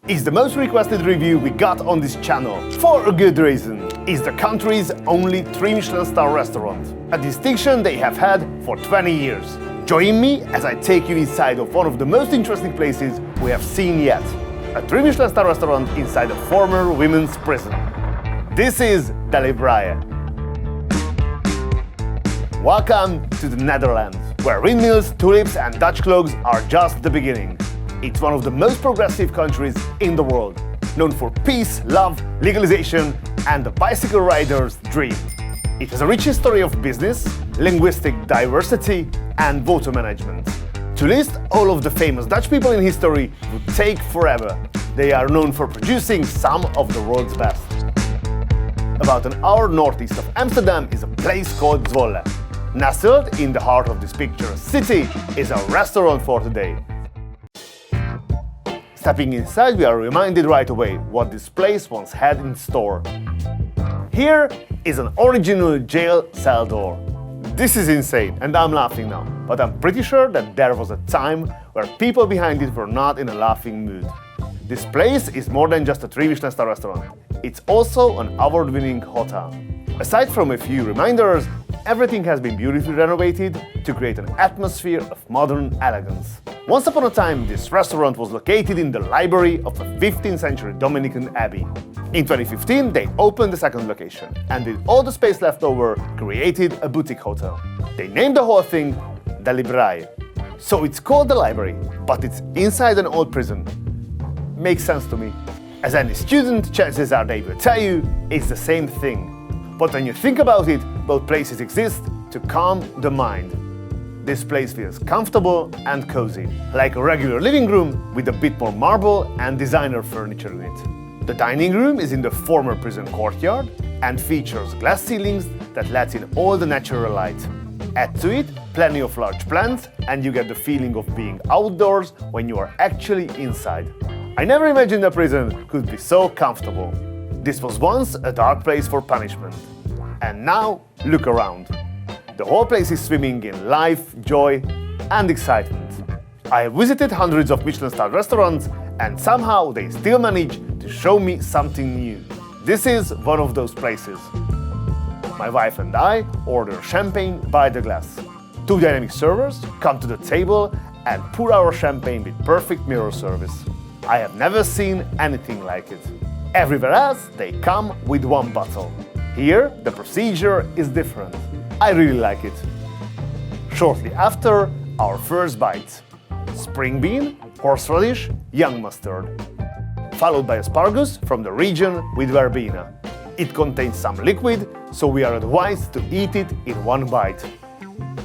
is the most requested review we got on this channel, for a good reason. It's the country's only 3 Michelin Star restaurant, a distinction they have had for 20 years. Join me as I take you inside of one of the most interesting places we have seen yet, a 3 Michelin Star restaurant inside a former women's prison. This is Delibrije. Welcome to the Netherlands, where windmills, tulips and Dutch cloaks are just the beginning. It's one of the most progressive countries in the world, known for peace, love, legalization and the bicycle rider's dream. It has a rich history of business, linguistic diversity and water management. To list all of the famous Dutch people in history would take forever. They are known for producing some of the world's best. About an hour northeast of Amsterdam is a place called Zwolle. Nestled in the heart of this picturesque city is a restaurant for today. Stepping inside, we are reminded right away what this place once had in store. Here is an original jail cell door. This is insane, and I'm laughing now, but I'm pretty sure that there was a time where people behind it were not in a laughing mood. This place is more than just a 3 Michelin Star restaurant. It's also an award-winning hotel. Aside from a few reminders, everything has been beautifully renovated to create an atmosphere of modern elegance. Once upon a time, this restaurant was located in the library of a 15th century Dominican abbey. In 2015, they opened the second location, and with all the space left over, created a boutique hotel. They named the whole thing Delibrije. So it's called the library, but it's inside an old prison. Makes sense to me. As any student, chances are they will tell you it's the same thing. But when you think about it, both places exist to calm the mind. This place feels comfortable and cozy, like a regular living room with a bit more marble and designer furniture in it. The dining room is in the former prison courtyard and features glass ceilings that let in all the natural light. Add to it plenty of large plants and you get the feeling of being outdoors when you are actually inside. I never imagined a prison could be so comfortable. This was once a dark place for punishment. And now, look around. The whole place is swimming in life, joy and excitement. I have visited hundreds of Michelin Star restaurants and somehow they still manage to show me something new. This is one of those places. My wife and I order champagne by the glass. 2 dynamic servers come to the table and pour our champagne with perfect mirror service. I have never seen anything like it. Everywhere else, they come with 1 bottle. Here, the procedure is different. I really like it. Shortly after, our first bite. Spring bean, horseradish, young mustard. Followed by asparagus from the region with verbena. It contains some liquid, so we are advised to eat it in 1 bite.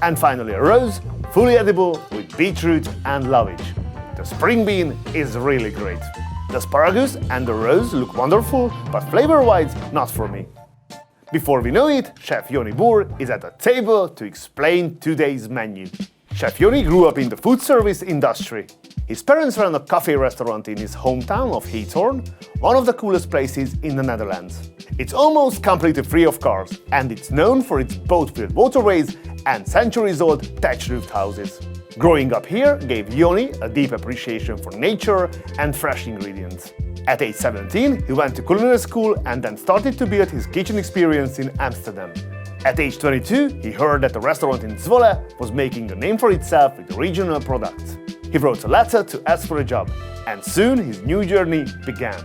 And finally a rose, fully edible with beetroot and lovage. The spring bean is really great. The asparagus and the rose look wonderful, but flavor-wise, not for me. Before we know it, Chef Jonnie Boer is at the table to explain today's menu. Chef Jonnie grew up in the food service industry. His parents ran a cafe restaurant in his hometown of Giethoorn, one of the coolest places in the Netherlands. It's almost completely free of cars, and it's known for its boat-filled waterways and centuries-old thatch-roofed houses. Growing up here gave Jonnie a deep appreciation for nature and fresh ingredients. At age 17, he went to culinary school and then started to build his kitchen experience in Amsterdam. At age 22, he heard that the restaurant in Zwolle was making a name for itself with regional products. He wrote a letter to ask for a job, and soon his new journey began.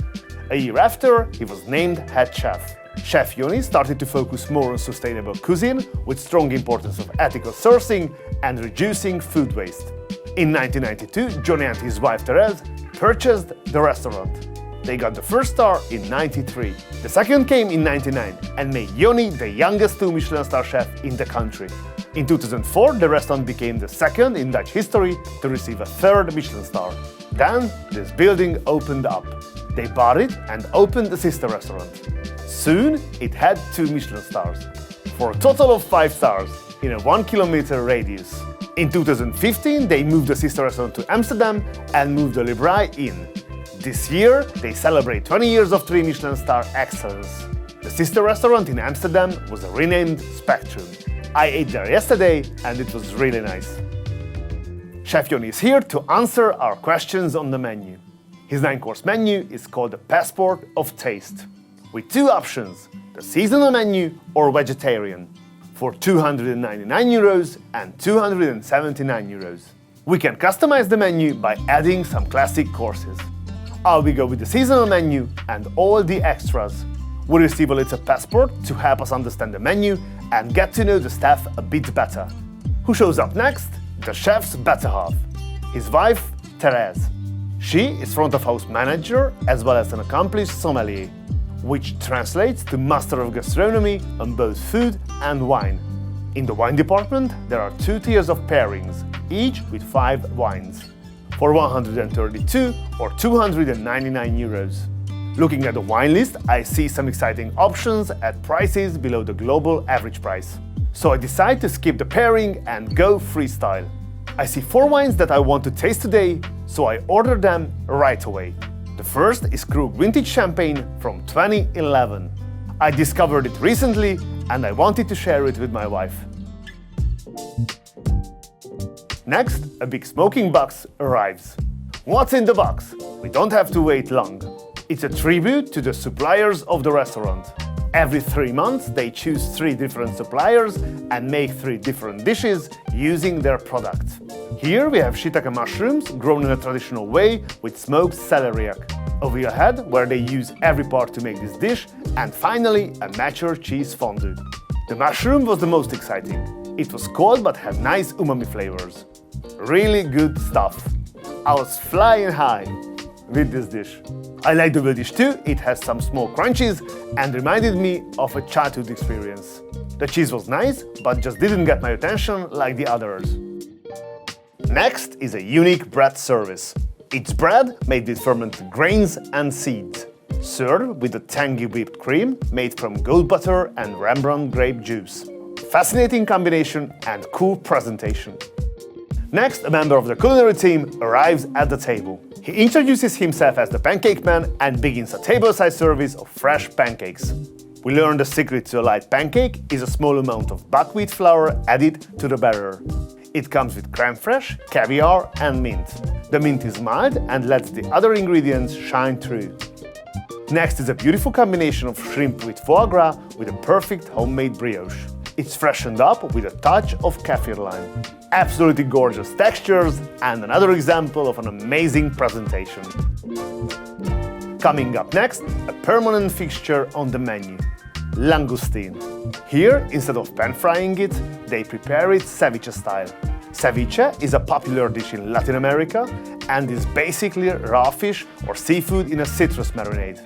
A year after, he was named head chef. Chef Jonnie started to focus more on sustainable cuisine with strong importance of ethical sourcing and reducing food waste. In 1992, Jonnie and his wife Therese purchased the restaurant. They got the first star in '93. The second came in '99 and made Jonnie the youngest 2 Michelin Star chef in the country. In 2004, the restaurant became the second in Dutch history to receive a 3rd Michelin star. Then, this building opened up. They bought it and opened a sister restaurant. Soon, it had 2 Michelin stars, for a total of 5 stars in a 1-kilometer radius. In 2015, they moved the sister restaurant to Amsterdam and moved the Librije in. This year, they celebrate 20 years of 3 Michelin Star excellence. The sister restaurant in Amsterdam was renamed Spectrum. I ate there yesterday and it was really nice. Chef Jonnie is here to answer our questions on the menu. His 9-course menu is called the Passport of Taste, with 2 options, the seasonal menu or vegetarian, for €299 and €279. We can customize the menu by adding some classic courses. I will go with the seasonal menu and all the extras. We receive a little passport to help us understand the menu and get to know the staff a bit better. Who shows up next? The chef's better half, his wife, Therese. She is front of house manager as well as an accomplished sommelier, which translates to master of gastronomy on both food and wine. In the wine department, there are 2 tiers of pairings, each with 5 wines, for €132 or €299. Looking at the wine list, I see some exciting options at prices below the global average price. So I decide to skip the pairing and go freestyle. I see 4 wines that I want to taste today, so I order them right away. The first is Krug Vintage Champagne from 2011. I discovered it recently and I wanted to share it with my wife. Next, a big smoking box arrives. What's in the box? We don't have to wait long. It's a tribute to the suppliers of the restaurant. Every 3 months, they choose 3 different suppliers and make 3 different dishes using their product. Here we have shiitake mushrooms grown in a traditional way with smoked celeriac, a wheel head where they use every part to make this dish, and finally a mature cheese fondue. The mushroom was the most exciting. It was cold but had nice umami flavors. Really good stuff. I was flying high with this dish. I like the dish too, it has some small crunches and reminded me of a childhood experience. The cheese was nice, but just didn't get my attention like the others. Next is a unique bread service. It's bread made with fermented grains and seeds, served with a tangy whipped cream made from goat butter and Rembrandt grape juice. Fascinating combination and cool presentation. Next, a member of the culinary team arrives at the table. He introduces himself as the pancake man and begins a table-side service of fresh pancakes. We learn the secret to a light pancake is a small amount of buckwheat flour added to the batter. It comes with crème fraîche, caviar and mint. The mint is mild and lets the other ingredients shine through. Next is a beautiful combination of shrimp with foie gras with a perfect homemade brioche. It's freshened up with a touch of kaffir lime. Absolutely gorgeous textures and another example of an amazing presentation. Coming up next, a permanent fixture on the menu, langoustine. Here, instead of pan frying it, they prepare it ceviche style. Ceviche is a popular dish in Latin America and is basically raw fish or seafood in a citrus marinade.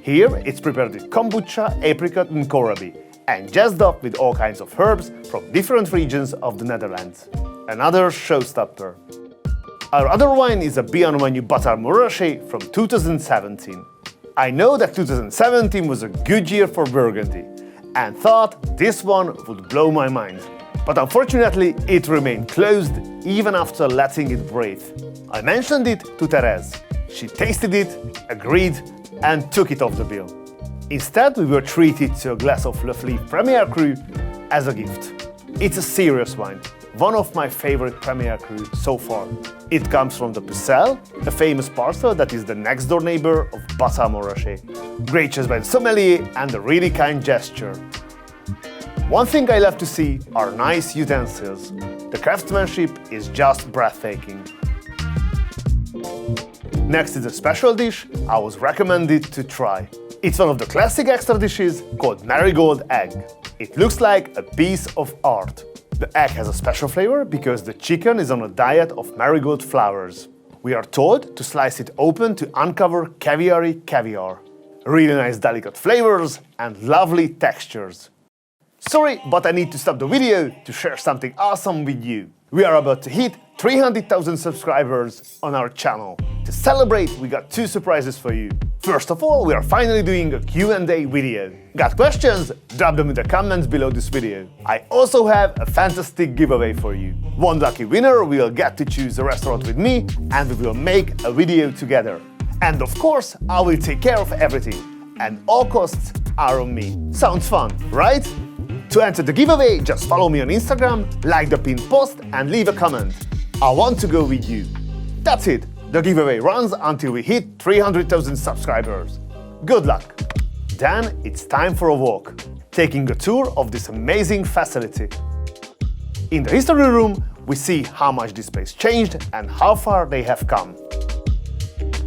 Here, it's prepared with kombucha, apricot and kohlrabi, and jazzed up with all kinds of herbs from different regions of the Netherlands. Another showstopper. Our other wine is a Biano Menu Bâtard Montrachet from 2017. I know that 2017 was a good year for Burgundy and thought this one would blow my mind. But unfortunately, it remained closed even after letting it breathe. I mentioned it to Therese. She tasted it, agreed, and took it off the bill. Instead, we were treated to a glass of Le Fleuve Premier Cru as a gift. It's a serious wine, one of my favorite Premier Cru so far. It comes from the Pucelle, a famous parcel that is the next door neighbor of Bâtard Montrachet. Gracious by the sommelier and a really kind gesture. One thing I love to see are nice utensils. The craftsmanship is just breathtaking. Next is a special dish I was recommended to try. It's one of the classic extra dishes called Marold Egg. It looks like a piece of art. The egg has a special flavor because the chicken is on a diet of marigold flowers. We are told to slice it open to uncover caviar-y caviar. Really nice delicate flavors and lovely textures. Sorry, but I need to stop the video to share something awesome with you. We are about to hit 300,000 subscribers on our channel. To celebrate, we got 2 surprises for you. First of all, we are finally doing a Q&A video. Got questions? Drop them in the comments below this video. I also have a fantastic giveaway for you. One lucky winner will get to choose a restaurant with me and we will make a video together. And of course, I will take care of everything. And all costs are on me. Sounds fun, right? To enter the giveaway, just follow me on Instagram, like the pinned post and leave a comment. I want to go with you. That's it. The giveaway runs until we hit 300,000 subscribers. Good luck! Then it's time for a walk, taking a tour of this amazing facility. In the history room, we see how much this place changed and how far they have come.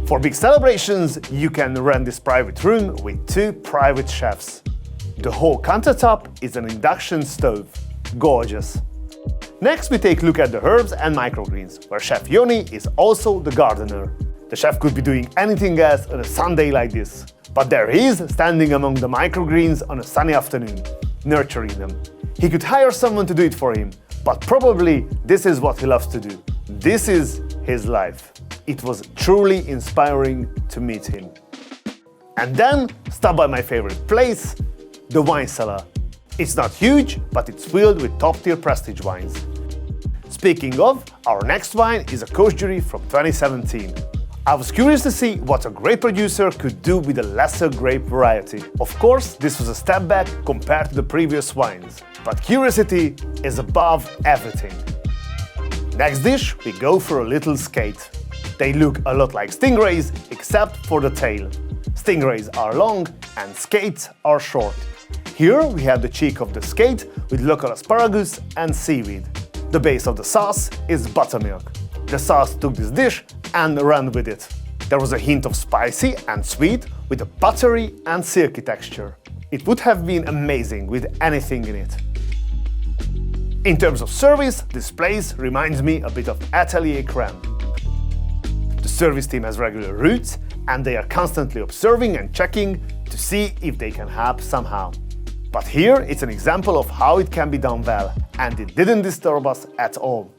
For big celebrations, you can rent this private room with 2 private chefs. The whole countertop is an induction stove. Gorgeous! Next, we take a look at the herbs and microgreens, where Chef Jonnie is also the gardener. The chef could be doing anything else on a Sunday like this, but there he is, standing among the microgreens on a sunny afternoon, nurturing them. He could hire someone to do it for him, but probably this is what he loves to do. This is his life. It was truly inspiring to meet him. And then, stop by my favorite place, the wine cellar. It's not huge, but it's filled with top-tier prestige wines. Speaking of, our next wine is a Coach Jury from 2017. I was curious to see what a grape producer could do with a lesser grape variety. Of course, this was a step back compared to the previous wines, but curiosity is above everything. Next dish, we go for a little skate. They look a lot like stingrays, except for the tail. Stingrays are long and skates are short. Here we have the cheek of the skate with local asparagus and seaweed. The base of the sauce is buttermilk. The sauce took this dish and ran with it. There was a hint of spicy and sweet with a buttery and silky texture. It would have been amazing with anything in it. In terms of service, this place reminds me a bit of Atelier Crème. The service team has regular routes and they are constantly observing and checking to see if they can help somehow. But here it's an example of how it can be done well, and it didn't disturb us at all.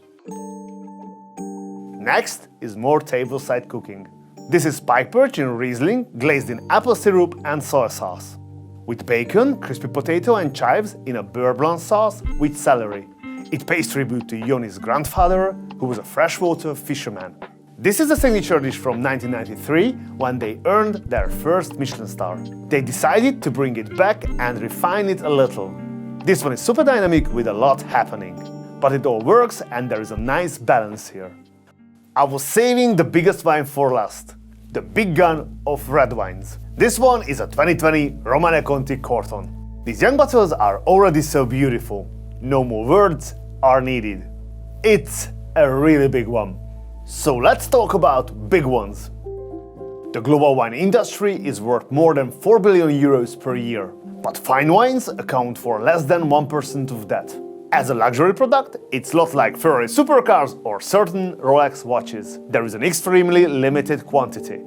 Next is more tableside cooking. This is pike perch in Rasling, glazed in apple syrup and soy sauce. With bacon, crispy potato and chives in a beurre blanc sauce with celery. It pays tribute to Jonnie's grandfather, who was a freshwater fisherman. This is a signature dish from 1993, when they earned their first Michelin Star. They decided to bring it back and refine it a little. This one is super dynamic with a lot happening. But it all works and there is a nice balance here. I was saving the biggest wine for last. The big gun of red wines. This one is a 2020 Romane Conti Corton. These young bottles are already so beautiful. No more words are needed. It's a really big one. So let's talk about big ones. The global wine industry is worth more than 4 billion euros per year, but fine wines account for less than 1% of that. As a luxury product, it's not like Ferrari supercars or certain Rolex watches. There is an extremely limited quantity.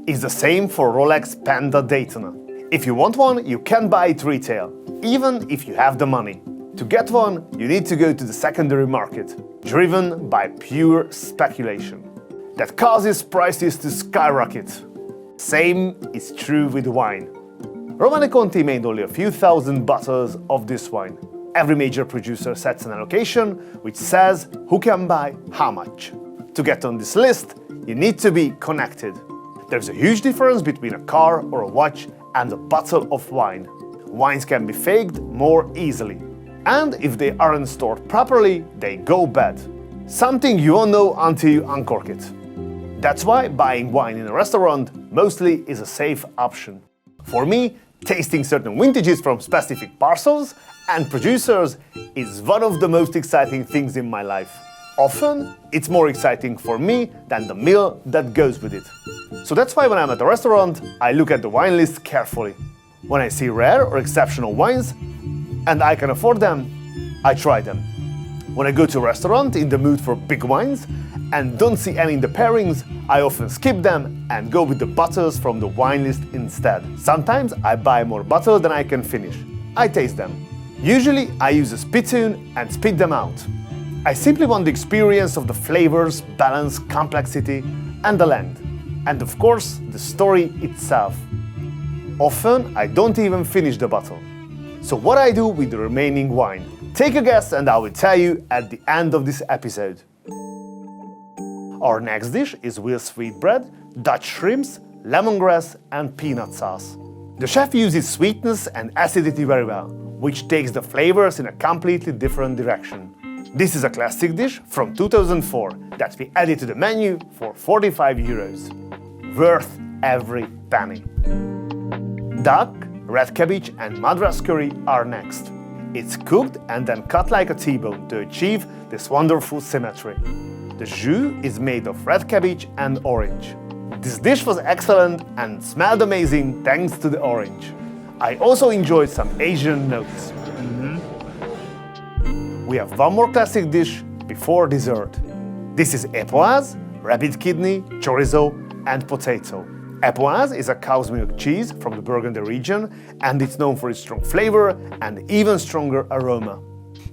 It's the same for Rolex Panda Daytona. If you want one, you can buy it retail, even if you have the money. To get one, you need to go to the secondary market, driven by pure speculation. That causes prices to skyrocket. Same is true with wine. Romane Conti made only a few thousand bottles of this wine. Every major producer sets an allocation which says who can buy how much. To get on this list, you need to be connected. There's a huge difference between a car or a watch and a bottle of wine. Wines can be faked more easily. And if they aren't stored properly, they go bad. Something you won't know until you uncork it. That's why buying wine in a restaurant mostly is a safe option. For me, tasting certain vintages from specific parcels and producers is one of the most exciting things in my life. Often, it's more exciting for me than the meal that goes with it. So that's why when I'm at a restaurant, I look at the wine list carefully. When I see rare or exceptional wines, and I can afford them, I try them. When I go to a restaurant in the mood for big wines and don't see any in the pairings, I often skip them and go with the bottles from the wine list instead. Sometimes I buy more bottles than I can finish. I taste them. Usually I use a spittoon and spit them out. I simply want the experience of the flavors, balance, complexity, and the length. And of course, the story itself. Often I don't even finish the bottle. So what I do with the remaining wine? Take a guess and I will tell you at the end of this episode. Our next dish is Will sweetbread, Dutch shrimps, lemongrass and peanut sauce. The chef uses sweetness and acidity very well, which takes the flavors in a completely different direction. This is a classic dish from 2004 that we added to the menu for 45 euros. Worth every penny. Duck, red cabbage and madras curry are next. It's cooked and then cut like a T-bone to achieve this wonderful symmetry. The jus is made of red cabbage and orange. This dish was excellent and smelled amazing thanks to the orange. I also enjoyed some Asian notes. We have one more classic dish before dessert. This is époisse, rabbit kidney, chorizo and potato. Époisse is a cow's milk cheese from the Burgundy region and it's known for its strong flavor and even stronger aroma.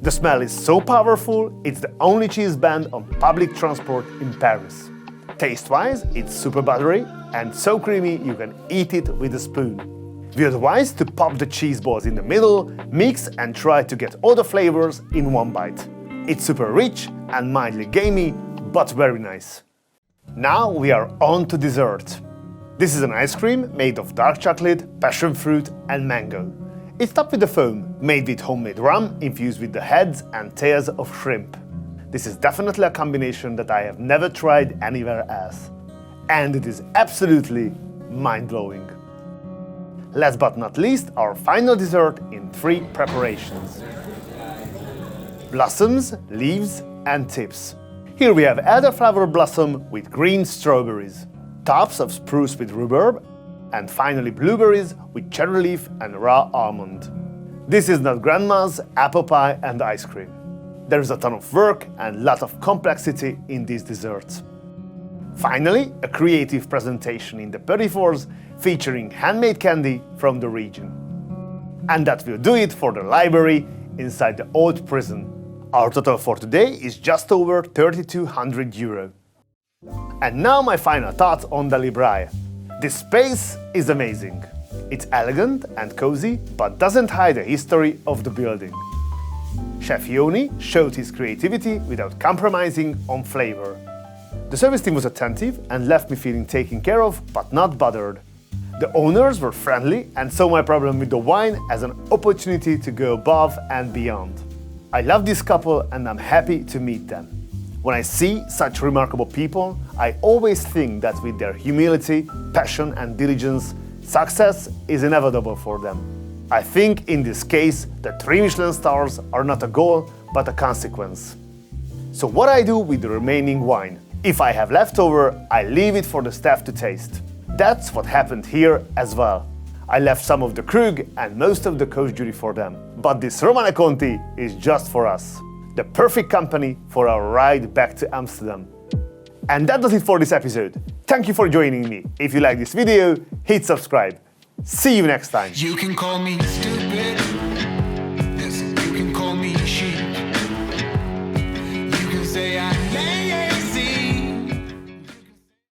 The smell is so powerful, it's the only cheese banned on public transport in Paris. Taste-wise, it's super buttery and so creamy you can eat it with a spoon. We advise to pop the cheese balls in the middle, mix and try to get all the flavors in one bite. It's super rich and mildly gamey, but very nice. Now we are on to dessert. This is an ice cream made of dark chocolate, passion fruit and mango. It's topped with a foam, made with homemade rum infused with the heads and tails of shrimp. This is definitely a combination that I have never tried anywhere else. And it is absolutely mind-blowing. Last but not least, our final dessert in 3 preparations. Blossoms, leaves and tips. Here we have elderflower blossom with green strawberries, tops of spruce with rhubarb, and finally blueberries with cherry leaf and raw almond. This is not grandma's apple pie and ice cream. There is a ton of work and lot of complexity in these desserts. Finally, a creative presentation in the petit fours featuring handmade candy from the region. And that will do it for the library inside the old prison. Our total for today is just over 3,200 euro. And now my final thoughts on Delibrije. This space is amazing. It's elegant and cozy, but doesn't hide the history of the building. Chef Jonnie showed his creativity without compromising on flavor. The service team was attentive and left me feeling taken care of, but not bothered. The owners were friendly and saw my problem with the wine as an opportunity to go above and beyond. I love this couple and I'm happy to meet them. When I see such remarkable people, I always think that with their humility, passion and diligence, success is inevitable for them. I think in this case, the 3 Michelin stars are not a goal, but a consequence. So what I do with the remaining wine? If I have leftover, I leave it for the staff to taste. That's what happened here as well. I left some of the Krug and most of the coach duty for them. But this Romane Conti is just for us. The perfect company for our ride back to Amsterdam. And that does it for this episode. Thank you for joining me. If you like this video, hit subscribe. See you next time. You can call me stupid.